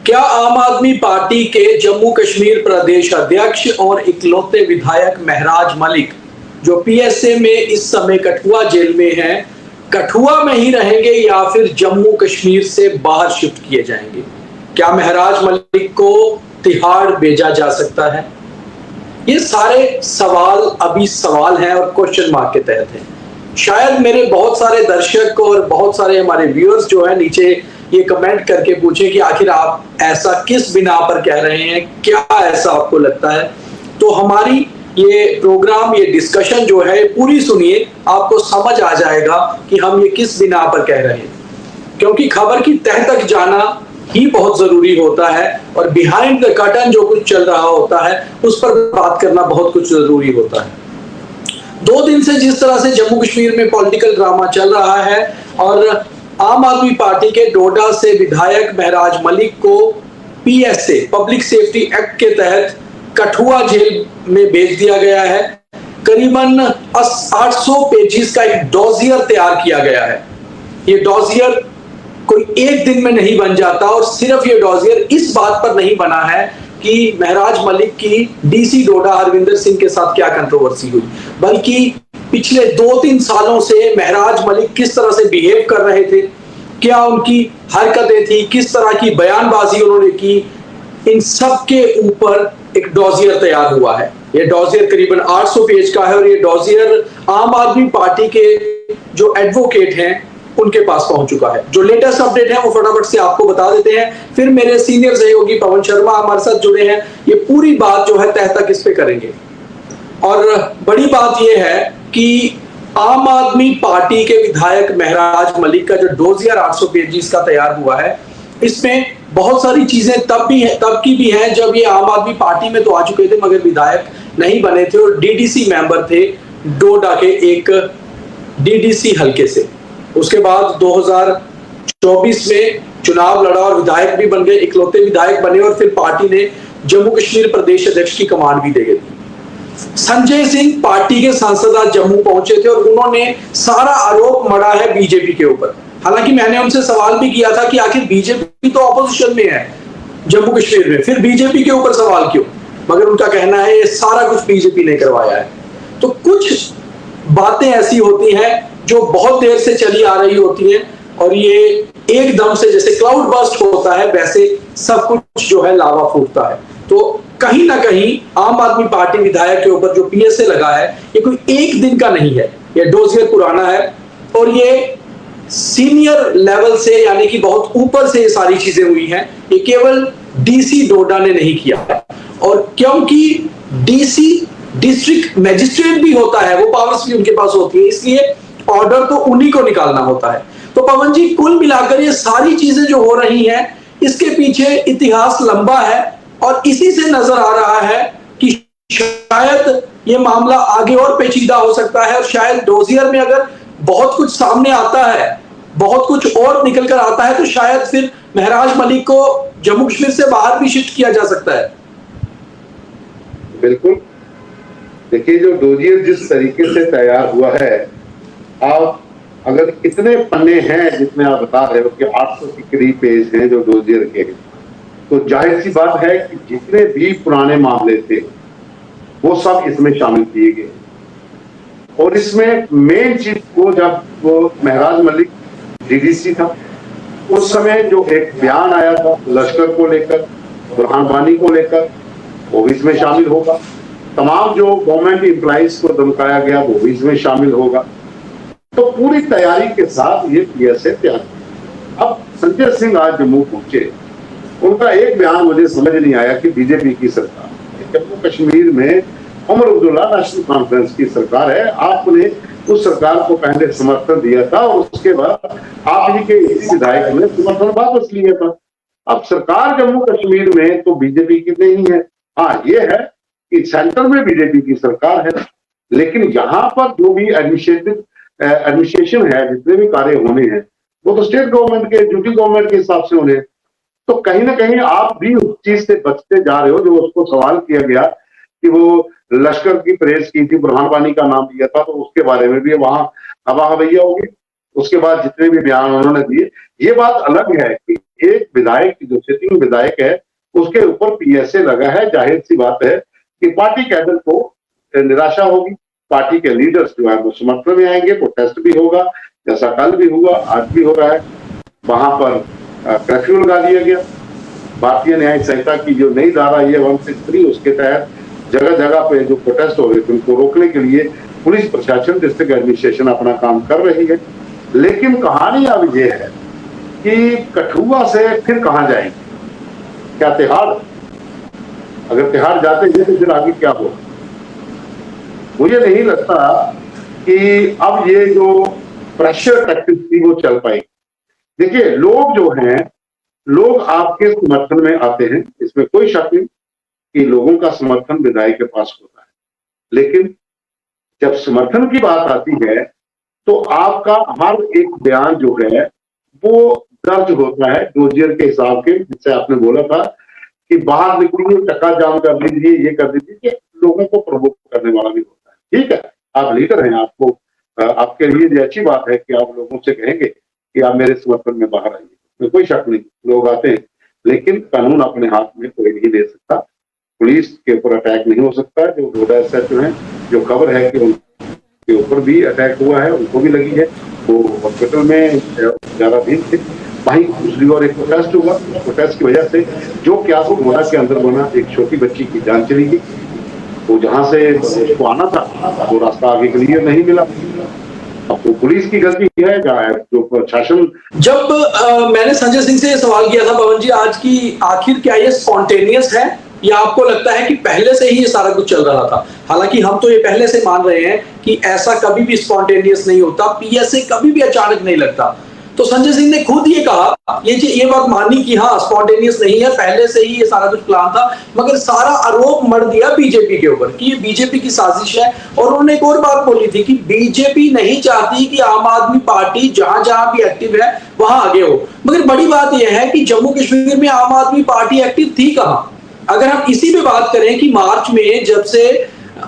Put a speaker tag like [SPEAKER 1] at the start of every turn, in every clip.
[SPEAKER 1] क्या आम आदमी पार्टी के जम्मू कश्मीर प्रदेश अध्यक्ष और इकलौते विधायक महराज मलिक, जो पीएसए में इस समय कठुआ जेल में हैं, कठुआ में ही रहेंगे या फिर जम्मू कश्मीर से बाहर शिफ्ट किए जाएंगे? क्या महराज मलिक को तिहाड़ भेजा जा सकता है? ये सारे सवाल अभी सवाल हैं और क्वेश्चन मार्क के तहत हैं। शायद मेरे बहुत सारे दर्शक और बहुत सारे हमारे व्यूअर्स जो है नीचे ये कमेंट करके पूछें कि आखिर आप ऐसा किस बिना पर कह रहे हैं, क्या ऐसा आपको लगता है? तो हमारी ये प्रोग्राम, ये डिस्कशन जो है पूरी सुनिए, आपको समझ आ जाएगा कि हम ये किस बिना पर कह रहे हैं। क्योंकि खबर की तह तक जाना ही बहुत जरूरी होता है और बिहाइंड द कर्टन जो कुछ चल रहा होता है उस पर बात करना बहुत कुछ जरूरी होता है। 2 दिन से जिस तरह से जम्मू कश्मीर में पॉलिटिकल ड्रामा चल रहा है और आम आदमी पार्टी के डोडा से विधायक महराज मलिक को पीएसए पब्लिक सेफ्टी एक्ट के तहत कठुआ जेल में भेज दिया गया है। करीबन 800 पेजेस का एक डॉजियर तैयार किया गया है। ये डॉजियर कोई एक दिन में नहीं बन जाता और सिर्फ ये डॉजियर इस बात पर नहीं बना है कि महराज मलिक की डीसी डोडा हरविंदर सिंह के साथ क्या कंट्रोवर्सी हुई, बल्कि पिछले 2-3 सालों से महराज मलिक किस तरह से बिहेव कर रहे थे, क्या उनकी हरकतें थी, किस तरह की बयानबाजी उन्होंने की, इन सब के ऊपर एक डॉजियर तैयार हुआ है। ये डॉजियर करीबन 800 पेज का है और ये डॉजियर आम आदमी पार्टी के जो एडवोकेट हैं उनके पास पहुंच चुका है। जो लेटेस्ट अपडेट है वो फटाफट से आपको बता देते हैं, फिर मेरे सीनियर सहयोगी पवन शर्मा हमारे साथ जुड़े हैं, ये पूरी बात जो है तह तक इस पे करेंगे। और बड़ी बात यह है कि आम आदमी पार्टी के विधायक महराज मलिक का जो डॉजियर 800 पेजेस का तैयार हुआ है, इसमें बहुत सारी चीजें तब की भी हैं जब ये आम आदमी पार्टी में तो आ चुके थे मगर विधायक नहीं बने थे और डीडीसी मेंबर थे डोडा के एक डीडीसी हलके से। उसके बाद 2024 में चुनाव लड़ा और विधायक भी बन गए, इकलौते विधायक बने और फिर पार्टी ने जम्मू कश्मीर प्रदेश अध्यक्ष की कमान भी दे दी। संजय सिंह पार्टी के सांसद आज जम्मू पहुंचे थे और उन्होंने सारा आरोप मढ़ा है बीजेपी के ऊपर। हालांकि मैंने उनसे सवाल भी किया था कि आखिर बीजेपी तो ऑपोजिशन में है जम्मू कश्मीर में, फिर बीजेपी के ऊपर सवाल क्यों? मगर उनका कहना है ये सारा कुछ बीजेपी ने करवाया है। तो कुछ बातें ऐसी होती हैं जो बहुत देर से चली आ रही होती हैं और ये एकदम से जैसे क्लाउड बर्स्ट होता है वैसे सब कुछ जो है लावा फूटता है। तो कहीं ना कहीं आम आदमी पार्टी विधायक के ऊपर जो पीएसए लगा है ये कोई एक दिन का नहीं है, ये डॉजियर पुराना है और ये सीनियर लेवल से यानी कि बहुत ऊपर से ये सारी चीजें हुई हैं। ये केवल डीसी डोडा ने नहीं किया और क्योंकि डीसी डिस्ट्रिक्ट मजिस्ट्रेट भी होता है, वो पावर्स भी उनके पास होती है, इसलिए ऑर्डर तो उन्हीं को निकालना होता है। तो पवन जी, कुल मिलाकर ये सारी चीजें जो हो रही हैं इसके पीछे इतिहास लंबा है और इसी से नजर आ रहा है कि शायद ये मामला आगे और पेचीदा हो सकता है और शायद डॉजियर में अगर बहुत कुछ सामने आता है, बहुत कुछ और निकल कर आता है तो शायद फिर महराज मलिक को जम्मू कश्मीर से बाहर भी शिफ्ट किया जा सकता है।
[SPEAKER 2] बिल्कुल, देखिए जो डॉजियर जिस तरीके से तैयार हुआ है, आप अगर इतने पन्ने हैं जितने आप बता रहे हो कि 800 के करीब पेज हैं जो डॉजियर के, तो जाहिर सी बात है कि जितने भी पुराने मामले थे वो सब इसमें शामिल किए गए। और इसमें मेन चीज वो जब वो महराज मलिक डीडीसी था उस समय जो एक बयान आया था लश्कर को लेकर, बुरहान वानी को लेकर, वो भी इसमें शामिल होगा। तमाम जो गवर्नमेंट एम्प्लॉइज को धमकाया गया वो भी इसमें शामिल होगा। तो पूरी तैयारी के साथ ये पीएसए तैयार। अब संजय सिंह आज जम्मू पहुंचे, उनका एक बयान मुझे समझ नहीं आया कि बीजेपी की सरकार जम्मू कश्मीर में उमर अब्दुल्ला नेशनल कॉन्फ्रेंस की सरकार है, आपने उस सरकार को पहले समर्थन दिया था और उसके बाद आप ही के इसी विधायक ने समर्थन वापस लिया था। अब सरकार जम्मू कश्मीर में तो बीजेपी की नहीं है। हाँ, ये है कि सेंटर में बीजेपी की सरकार है, लेकिन यहाँ पर जो भी एडमिनिस्ट्रेशन है, जितने भी कार्य होने हैं वो तो स्टेट गवर्नमेंट के, ड्यूटी गवर्नमेंट के हिसाब से होने। तो कहीं ना कहीं आप भी उस चीज से बचते जा रहे हो जो उसको सवाल किया गया कि वो लश्कर की प्रेस की थी, बुरहान वानी का नाम दिया था, तो उसके बारे में भी वहां हवा हवैया होगी। उसके बाद जितने भी बयान उन्होंने दिए, ये बात अलग है कि एक विधायक जो सिटिंग विधायक है उसके ऊपर पीएसए लगा है। जाहिर सी बात है कि पार्टी कैडर को निराशा होगी, पार्टी के लीडर्स जो है वो समर्थन में आएंगे, प्रोटेस्ट भी होगा, जैसा कल भी हुआ, आज भी हो रहा है। वहां पर कर्फ्यू लगा दिया गया। भारतीय न्याय संहिता की जो नई धारा है 163 उसके तहत जगह जगह पे जो प्रोटेस्ट हो रहे थे उनको रोकने के लिए पुलिस प्रशासन, डिस्ट्रिक्ट एडमिनिस्ट्रेशन अपना काम कर रही है। लेकिन कहानी अब ये है कि कठुआ से फिर कहां जाएंगे? क्या तिहाड़? अगर तिहाड़ जाते हैं तो फिर आगे क्या होगा? मुझे नहीं लगता कि अब ये जो प्रेशर टैक्टिक्स थी वो चल पाएगी। देखिए, लोग जो हैं, लोग आपके समर्थन में आते हैं, इसमें कोई शक नहीं कि लोगों का समर्थन विधायक के पास होता है। लेकिन जब समर्थन की बात आती है तो आपका हर एक बयान जो है वो दर्ज होता है डोजियर के हिसाब के, जिससे आपने बोला था कि बाहर निकलिए, चक्का जाम कर लीजिए, ये कर दीजिए, कि लोगों को प्रवोक करने वाला भी होता है। ठीक है, आप लीडर हैं, आपको आपके लिए ये अच्छी बात है कि आप लोगों से कहेंगे कि आप मेरे समर्थन में बाहर आइए, तो कोई शक नहीं, लोग आते हैं। लेकिन कानून अपने हाथ में कोई नहीं ले सकता, पुलिस के ऊपर अटैक नहीं हो सकता। जो डोडा एसएचओ हैं, जो खबर है कि उनके ऊपर भी अटैक हुआ है, उनको भी लगी है, वो हॉस्पिटल में ज्यादा दिन थे। वहीं दूसरी ओर एक प्रोटेस्ट हुआ, प्रोटेस्ट की वजह से जो क्या डोडा के अंदर बना, एक छोटी बच्ची की जान चली गई। तो जहां से उसको आना था वो रास्ता आगे क्लियर नहीं मिला। अब तो पुलिस की गलती है या जो प्रशासन।
[SPEAKER 1] जब मैंने संजय सिंह से ये सवाल किया था पवन जी आज की, आखिर क्या ये स्पॉन्टेनियस है या आपको लगता है कि पहले से ही ये सारा कुछ चल रहा था? हालांकि हम तो ये पहले से मान रहे हैं कि ऐसा कभी भी स्पॉन्टेनियस नहीं होता, पीएसए कभी भी अचानक नहीं लगता। तो संजय सिंह ने खुद ये कहा, ये बात मानी कि हाँ स्पॉन्टेनियस नहीं है, पहले से ही ये सारा कुछ प्लान था, मगर सारा आरोप मर दिया बीजेपी के ऊपर कि ये बीजेपी की साजिश है। और उन्होंने एक और बात बोली थी कि बीजेपी नहीं चाहती कि आम आदमी पार्टी जहां जहां भी एक्टिव है वहां आगे हो। मगर बड़ी बात यह है कि जम्मू कश्मीर में आम आदमी पार्टी एक्टिव थी कहां? अगर हम इसी पे बात करें कि मार्च में जब से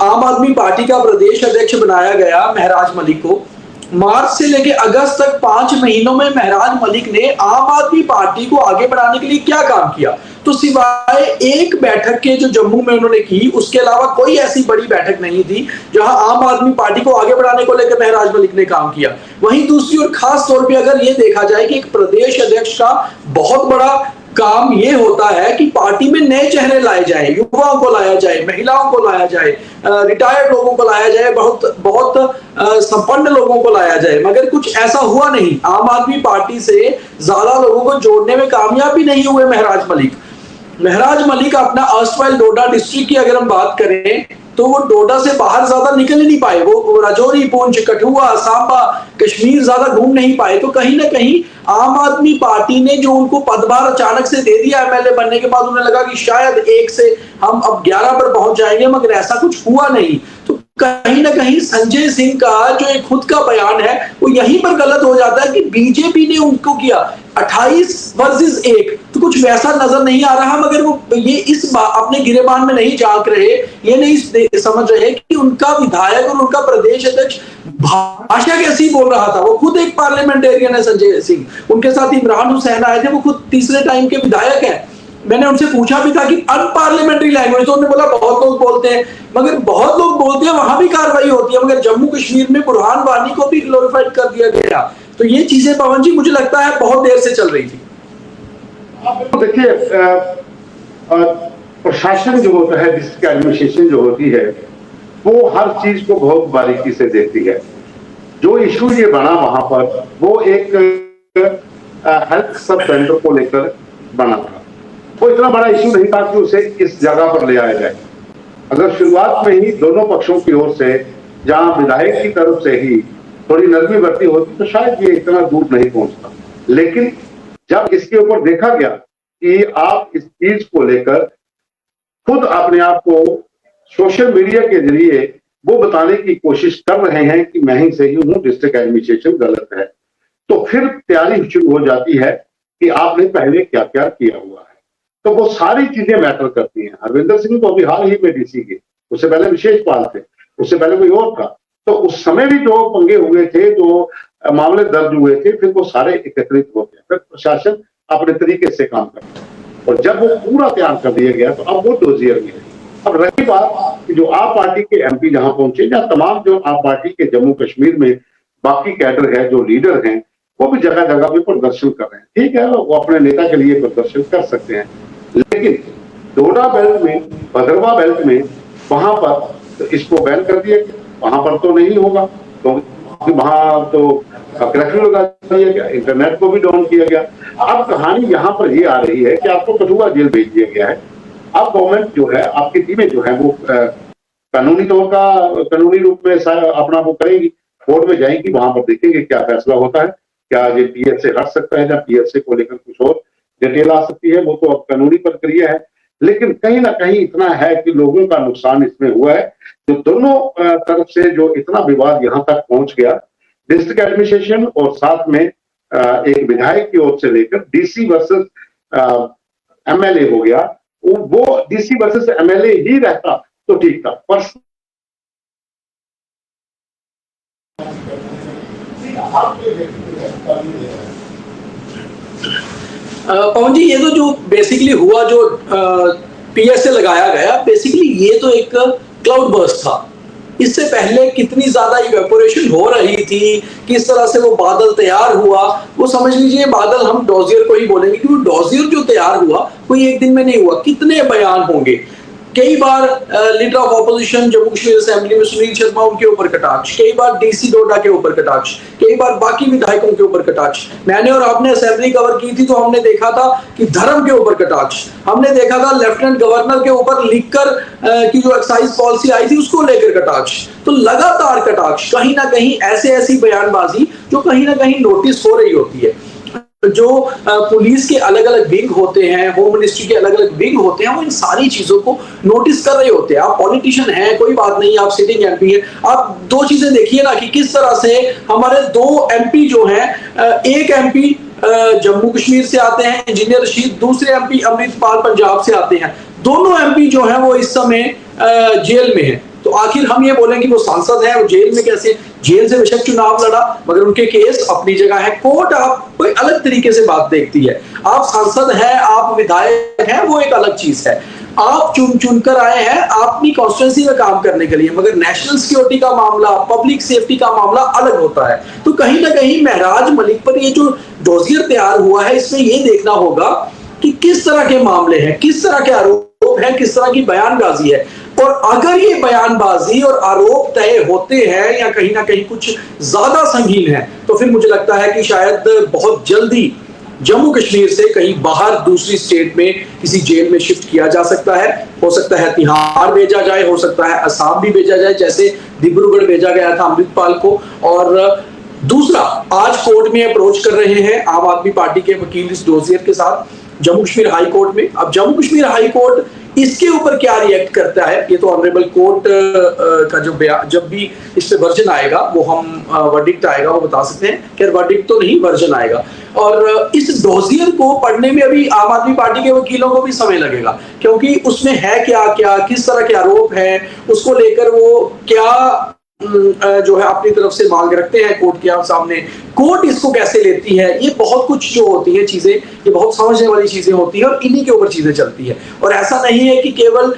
[SPEAKER 1] आम आदमी पार्टी का प्रदेश अध्यक्ष बनाया गया महराज मलिक को, मार्च से लेकर अगस्त तक 5 महीनों में महराज मलिक ने आम आदमी पार्टी को आगे बढ़ाने के लिए क्या काम किया? तो सिवाय एक बैठक के जो जम्मू में उन्होंने की, उसके अलावा कोई ऐसी बड़ी बैठक नहीं थी जहां आम आदमी पार्टी को आगे बढ़ाने को लेकर महराज मलिक ने काम किया। वहीं दूसरी ओर खास तौर पे अगर ये देखा जाए कि एक प्रदेश अध्यक्ष का बहुत बड़ा काम ये होता है कि पार्टी में नए चेहरे लाए जाए, युवाओं को लाया जाए, महिलाओं को लाया जाए, रिटायर्ड लोगों को लाया जाए, बहुत संपन्न लोगों को लाया जाए। मगर कुछ ऐसा हुआ नहीं, आम आदमी पार्टी से ज्यादा लोगों को जोड़ने में कामयाब भी नहीं हुए महराज मलिक अपना अर्स्टवाइल डोडा डिस्ट्रिक्ट की अगर हम बात करें तो वो डोडा से बाहर ज्यादा निकल ही नहीं पाए। वो राजौरी, पुंछ, कठुआ, सांबा, कश्मीर ज्यादा घूम नहीं पाए। तो कहीं ना कहीं आम आदमी पार्टी ने जो उनको पदभार अचानक से दे दिया एमएलए बनने के बाद, उन्हें लगा कि शायद 1 से हम अब 11 पर पहुंच जाएंगे, मगर ऐसा कुछ हुआ नहीं। तो कहीं ना कहीं संजय सिंह का जो एक खुद का बयान है वो यहीं पर गलत हो जाता है कि बीजेपी ने उनको किया 28 वर्सेस 1, तो कुछ वैसा नजर नहीं आ रहा। मगर वो ये इस अपने गिरेबान में नहीं झांक रहे, ये नहीं समझ रहे कि उनका विधायक और उनका प्रदेश अध्यक्ष भाषा कैसी बोल रहा था। वो खुद एक पार्लियामेंटेरियन है संजय सिंह, उनके साथ इमरान हुसैन आए थे, वो खुद तीसरे टाइम के विधायक है। मैंने उनसे पूछा भी था कि अनपार्लियामेंट्री लैंग्वेज, तो उन्होंने बोला बहुत लोग बोलते हैं, मगर बहुत लोग बोलते हैं वहां भी कार्रवाई होती है, मगर जम्मू कश्मीर में बुरहान वानी को भी ग्लोरीफाइड कर दिया गया। तो ये चीजें पवन जी मुझे लगता है बहुत देर से चल रही थी।
[SPEAKER 2] देखिए, प्रशासन जो होता है, डिस्ट्रिक्ट एडमिनिस्ट्रेशन जो होती है, वो हर चीज को बहुत बारीकी से देखती है। जो इशू ये बना वहां पर, वो एक हेल्थ सब सेंटर को लेकर बना था। वो इतना बड़ा इशू नहीं था कि उसे इस जगह पर ले आया जाए। अगर शुरुआत में ही दोनों पक्षों की ओर से, जहां विधायक की तरफ से ही थोड़ी नरमी बरती होती, तो शायद ये इतना दूर नहीं पहुंचता। लेकिन जब इसके ऊपर देखा गया कि आप इस चीज को लेकर खुद अपने आप को सोशल मीडिया के जरिए वो बताने की कोशिश कर रहे हैं कि मैं ही सही हूं, डिस्ट्रिक्ट एडमिनिस्ट्रेशन गलत है, तो फिर तैयारी शुरू हो जाती है कि आपने पहले क्या क्या किया हुआ है। तो वो सारी चीजें मैटर करती हैं। हरविंदर सिंह तो अभी हाल ही में डीसी के, उससे पहले विशेष पाल थे, उससे पहले कोई और था। तो उस समय भी जो पंगे हुए थे, जो मामले दर्ज हुए थे, फिर वो सारे एकत्रित होते हैं। फिर प्रशासन अपने तरीके से काम करते हैं। और जब वो पूरा तैयार कर दिया गया तो अब वो डोजियर में है। अब रही बात कि जो आप पार्टी के एमपी जहां पहुंचे या तमाम जो आप पार्टी के जम्मू कश्मीर में बाकी कैडर है, जो लीडर हैं, वो भी जगह जगह पे प्रदर्शन कर रहे हैं। ठीक है, वो अपने नेता के लिए प्रदर्शन कर सकते हैं, लेकिन डोडा बेल्ट में, भद्रवा बेल्ट में, वहां पर तो इसको बैन कर दिया, वहां पर तो नहीं होगा, तो वहां तो कर्फ्यू लगा दिया गया, इंटरनेट को भी डाउन किया गया। अब कहानी यहाँ पर ये आ रही है कि आपको कठुआ जेल भेज दिया गया है। अब गवर्नमेंट जो है, आपकी टीमें जो है वो कानूनी तौर का, कानूनी रूप में अपना वो करेगी, कोर्ट में जाएंगी, वहां पर देखेंगे क्या फैसला होता है, क्या ये पीएसए हट सकता है या पीएसए को लेकर कुछ और डिटेल आ सकती है, वो तो अब कानूनी प्रक्रिया है। लेकिन कहीं ना कहीं इतना है कि लोगों का नुकसान इसमें हुआ है, जो दोनों तरफ से जो इतना विवाद यहाँ तक पहुंच गया, डिस्ट्रिक्ट एडमिनिस्ट्रेशन और साथ में एक विधायक की ओर से लेकर डीसी वर्सेस एमएलए हो गया। वो डीसी वर्सेस एमएलए ही रहता तो ठीक था, पर
[SPEAKER 1] पवन जी, ये तो जो बेसिकली हुआ, जो पीएसए लगाया गया, बेसिकली ये तो एक क्लाउड बर्स्ट था। इससे पहले कितनी ज्यादा इवेपोरेशन हो रही थी, किस तरह से वो बादल तैयार हुआ, वो समझ लीजिए बादल हम डोजियर को ही बोलेंगे, क्योंकि डोजियर जो तैयार हुआ कोई एक दिन में नहीं हुआ। कितने बयान होंगे, कई बार leader of opposition Jammu Kashmir assembly में सुनील शर्मा, उनके ऊपर कटाक्ष, कई बार डीसी डोडा के ऊपर कटाक्ष, कई बार बाकी विधायकों के ऊपर कटाक्ष। मैंने और आपने असेंबली कवर की थी तो हमने देखा था कि धर्म के ऊपर कटाक्ष, हमने देखा था लेफ्टिनेंट गवर्नर के ऊपर लिखकर की जो एक्साइज पॉलिसी आई थी उसको लेकर कटाक्ष। तो लगातार कटाक्ष, कहीं ना कहीं ऐसी बयानबाजी जो कहीं ना कहीं नोटिस हो रही होती है। जो पुलिस के अलग अलग विंग होते हैं, होम मिनिस्ट्री के अलग अलग विंग होते हैं, वो इन सारी चीजों को नोटिस कर रहे होते हैं। आप पॉलिटिशियन हैं, कोई बात नहीं, आप सिटिंग एमपी हैं, आप दो चीजें देखिए ना कि किस तरह से हमारे दो एमपी जो हैं, एक एमपी जम्मू कश्मीर से आते हैं इंजीनियर रशीद, दूसरे एमपी अमृतपाल पंजाब से आते हैं। दोनों एमपी जो हैं वो इस समय जेल में हैं। तो आखिर हम ये बोलें कि वो सांसद है, वो जेल में कैसे? जेल से बेशक चुनाव लड़ा, मगर उनके केस अपनी जगह है। कोर्ट आप कोई अलग तरीके से बात देखती है। आप सांसद हैं, आप विधायक हैं, वो एक अलग चीज है। आप चुन कर आए हैं अपनी कॉन्स्टिट्यूंसी में काम करने के लिए, मगर नेशनल सिक्योरिटी का मामला, पब्लिक सेफ्टी का मामला अलग होता है। तो कहीं ना कहीं महराज मलिक पर ये जो डोजियर तैयार हुआ है, इसमें ये देखना होगा कि किस तरह के मामले हैं, किस तरह के आरोप हैं, किस तरह की बयानबाजी है। और अगर ये बयानबाजी और आरोप तय होते हैं या कहीं ना कहीं कुछ ज्यादा संगीन है, तो फिर मुझे लगता है कि शायद बहुत जल्दी जम्मू कश्मीर से कहीं बाहर दूसरी स्टेट में किसी जेल में शिफ्ट किया जा सकता है। हो सकता है तिहाड़ भेजा जाए, हो सकता है असम भी भेजा जाए, जैसे डिब्रूगढ़ भेजा गया था अमृतपाल को। और दूसरा, आज कोर्ट में अप्रोच कर रहे हैं आम आदमी पार्टी के वकील इस डोजियर के साथ जम्मू कश्मीर हाई कोर्ट में। अब जम्मू कश्मीर हाई कोर्ट इसके ऊपर क्या रिएक्ट करता है, ये तो ऑनरेबल कोर्ट का जो जब भी इस पे वर्जन आएगा, वो हम वर्डिक्ट आएगा, वो बता सकते हैं। खैर वर्डिक्ट तो नहीं, वर्जन आएगा। और इस डोजियर को पढ़ने में अभी आम आदमी पार्टी के वकीलों को भी समय लगेगा, क्योंकि उसमें है क्या क्या, किस तरह के आरोप हैं, उसको लेकर वो क्या जो है अपनी तरफ से मांग रखते हैं कोर्ट के सामने, कोर्ट इसको कैसे लेती है। ये बहुत कुछ जो होती है चीजें, ये बहुत समझने वाली चीजें होती है और इन्हीं के ऊपर चीजें चलती है। और ऐसा नहीं है कि केवल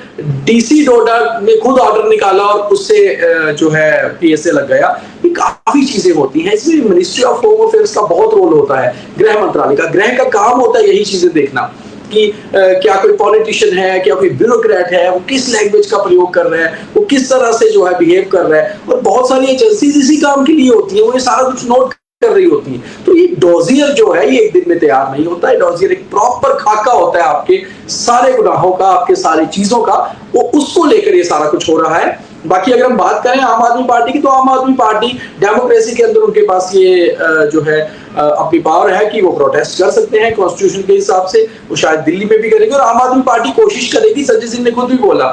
[SPEAKER 1] डीसी डोडा ने खुद ऑर्डर निकाला और उससे जो है पीएसए लग गया। ये काफी चीजें होती हैं। इसमें मिनिस्ट्री ऑफ होम अफेयर्स का बहुत रोल होता है, गृह मंत्रालय का। गृह का काम होता है यही चीजें देखना कि क्या कोई पॉलिटिशियन है, क्या कोई ब्यूरोक्रेट है, वो किस लैंग्वेज का प्रयोग कर रहा है, वो किस तरह से जो है बिहेव कर रहा है। और बहुत सारी एजेंसीज इसी काम के लिए होती है, वो ये सारा कुछ नोट कर रही होती है। तो ये डोजियर जो है ये एक दिन में तैयार नहीं होता है। डोजियर एक प्रॉपर खाका होता है आपके सारे गुनाहों का, आपके सारी चीजों का, वो उसको लेकर ये सारा कुछ हो रहा है। बाकी अगर हम बात करें आम आदमी पार्टी की, तो आम आदमी पार्टी डेमोक्रेसी के अंदर उनके पास ये जो है अपनी पावर है कि वो प्रोटेस्ट कर सकते हैं कॉन्स्टिट्यूशन के हिसाब से। वो शायद दिल्ली में भी करेंगे और आम आदमी पार्टी कोशिश करेगी। संजय सिंह ने खुद भी बोला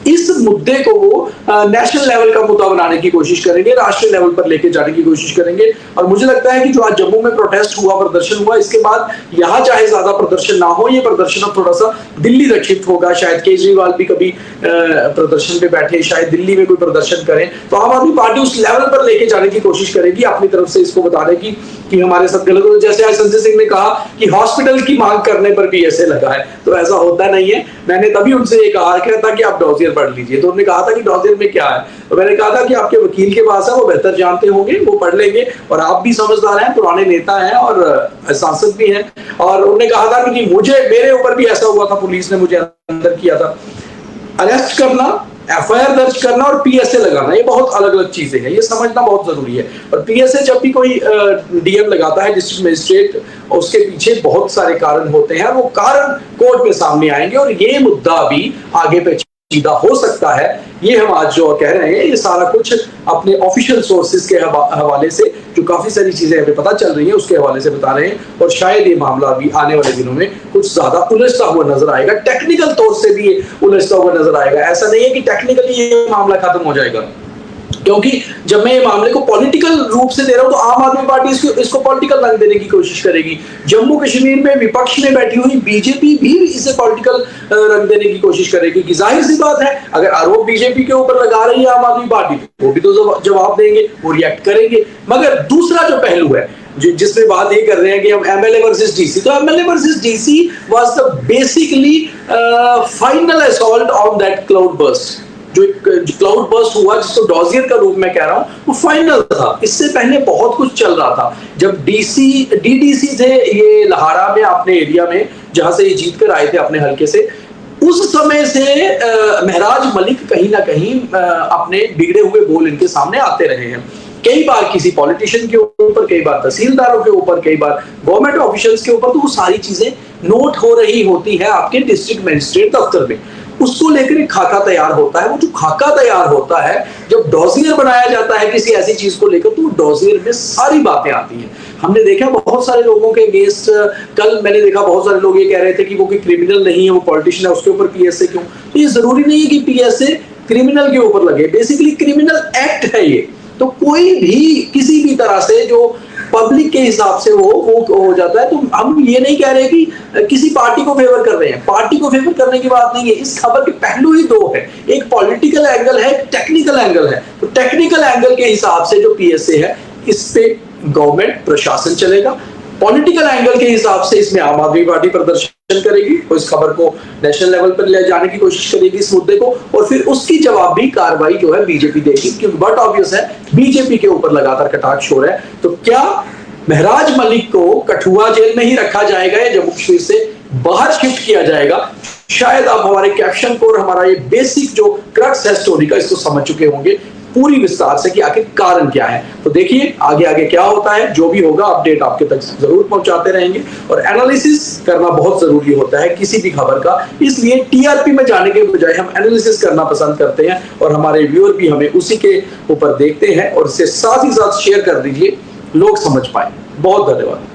[SPEAKER 1] इस मुद्दे को वो नेशनल लेवल का मुद्दा बनाने की कोशिश करेंगे, राष्ट्रीय लेवल पर लेके जाने की कोशिश करेंगे। और मुझे लगता है कि जो आज जम्मू में प्रोटेस्ट हुआ, प्रदर्शन हुआ, इसके बाद यहाँ चाहे ज्यादा प्रदर्शन ना हो, ये प्रदर्शन अब थोड़ा सा दिल्ली तक शिफ्ट होगा। शायद केजरीवाल भी कभी प्रदर्शन पे बैठे, शायद दिल्ली में कोई प्रदर्शन करें, तो आम आदमी पार्टी उस लेवल पर लेके जाने की कोशिश करेगी, अपनी तरफ से इसको बताने की कि हमारे साथ गलत हो। जैसे आज संजय सिंह ने कहा कि हॉस्पिटल की मांग करने पर पीएसए लगा है, तो ऐसा होता नहीं है। मैंने तभी उनसे ये कहा था कि आप डॉजियर पढ़ लीजिए, तो उन्होंने कहा था कि डॉजियर में क्या है, तो मैंने कहा था कि आपके वकील के पास है, वो बेहतर जानते होंगे, वो पढ़ लेंगे। और आप भी समझदार हैं, पुराने नेता हैं और सांसद भी हैं। और उन्होंने कहा था कि मेरे ऊपर भी ऐसा हुआ था, पुलिस ने मुझे अंदर किया था। अरेस्ट करना, एफआईआर दर्ज करना और पीएसए लगाना, ये बहुत अलग अलग चीजें हैं, ये समझना बहुत जरूरी है। और पीएसए जब भी कोई डीएम लगाता है, डिस्ट्रिक्ट मजिस्ट्रेट, उसके पीछे बहुत सारे कारण होते हैं, वो कारण कोर्ट में सामने आएंगे और ये मुद्दा भी आगे पेचीदा हो सकता है। ये हम आज जो कह रहे हैं, ये सारा कुछ अपने ऑफिशियल सोर्सेज के हवाले से, जो काफी सारी चीजें हमें पता चल रही हैं, उसके हवाले से बता रहे हैं। और शायद ये मामला भी आने वाले दिनों में कुछ ज्यादा उलझता हुआ नजर आएगा, टेक्निकल तौर से भी ये उलझता हुआ नजर आएगा। ऐसा नहीं है कि टेक्निकली ये मामला खत्म हो जाएगा, क्योंकि जब मैं ये मामले को पॉलिटिकल रूप से दे रहा हूं, तो आम आदमी पार्टी इसको पॉलिटिकल रंग देने की कोशिश करेगी। जम्मू कश्मीर में विपक्ष में बैठी हुई बीजेपी भी इसे पॉलिटिकल रंग देने की कोशिश करेगी। कि जाहिर सी बात है, अगर आरोप बीजेपी के ऊपर लगा रही है आम आदमी पार्टी, वो भी तो जवाब देंगे, वो रिएक्ट करेंगे। मगर दूसरा जो पहलू है, जिसमें बात ये कर रहे हैं कि हम एमएलए वर्सेस डीसी, तो MLA versus DC was the basically final assault on that cloud burst. जो क्लाउड बर्स्ट हुआ, जिसको डॉजियर का रूप में कह रहा हूं, वो फाइनल था। इससे पहले बहुत कुछ चल रहा था। जब डीडीसी थे ये लहारा में, अपने एरिया में, जहां से ये जीत कर आए थे अपने हल्के से, उस समय से महराज मलिक कहीं ना कहीं अपने बिगड़े हुए बोल इनके सामने आते रहे हैं। कई बार किसी पॉलिटिशियन के ऊपर, कई बार तहसीलदारों के ऊपर, कई बार गवर्नमेंट ऑफिशियल्स के ऊपर, तो वो सारी चीजें नोट हो रही होती है आपके डिस्ट्रिक्ट मजिस्ट्रेट दफ्तर में। उसको लेकर एक खाका तैयार होता है। वो जो खाका तैयार होता है, जब डॉजियर बनाया जाता है किसी ऐसी चीज को लेकर, तो डॉजियर में सारी बातें आती हैं। हमने देखा बहुत सारे लोगों के अगेंस्ट, कल मैंने देखा बहुत सारे लोग ये कह रहे थे कि वो कोई क्रिमिनल नहीं है, वो पॉलिटिशियन है, उसके ऊपर पीएसए क्यों? तो ये जरूरी नहीं है कि पीएसए क्रिमिनल के ऊपर लगे, बेसिकली क्रिमिनल एक्ट है ये। तो कोई भी किसी भी तरह से जो पब्लिक के हिसाब से वो हो जाता है। तो हम ये नहीं कह रहे कि किसी पार्टी को फेवर कर रहे हैं, पार्टी को फेवर करने की बात नहीं है। इस खबर के पहलू ही दो है, एक पॉलिटिकल एंगल है, एक टेक्निकल एंगल है। तो टेक्निकल एंगल के हिसाब से जो पीएसए है, इस पे गवर्नमेंट प्रशासन चलेगा। पॉलिटिकल एंगल के हिसाब से इसमें आम आदमी पार्टी प्रदर्शन करेगी, और इस खबर को नेशनल लेवल पर ले जाने की कोशिश करेगी, इस मुद्दे को, और फिर उसकी जवाबी कार्रवाई जो है बीजेपी देगी। क्योंकि बट ऑब्वियस है, बीजेपी के ऊपर लगातार कटाक्ष हो रहा है। तो क्या महराज मलिक को कठुआ जेल में ही रखा जाएगा या जम्मू कश्मीर से बाहर शिफ्ट किया जाएगा? शायद आप हमारे कैप्शन को और हमारा ये बेसिक जो क्रक्स है स्टोरी का, इसको समझ चुके होंगे पूरी विस्तार से कि आखिर कारण क्या है। तो देखिए आगे आगे क्या होता है, जो भी होगा अपडेट आपके तक जरूर पहुंचाते रहेंगे। और एनालिसिस करना बहुत जरूरी होता है किसी भी खबर का, इसलिए टीआरपी में जाने के बजाय हम एनालिसिस करना पसंद करते हैं, और हमारे व्यूअर भी हमें उसी के ऊपर देखते हैं। और इसे साथ ही साथ शेयर कर दीजिए, लोग समझ पाए। बहुत धन्यवाद।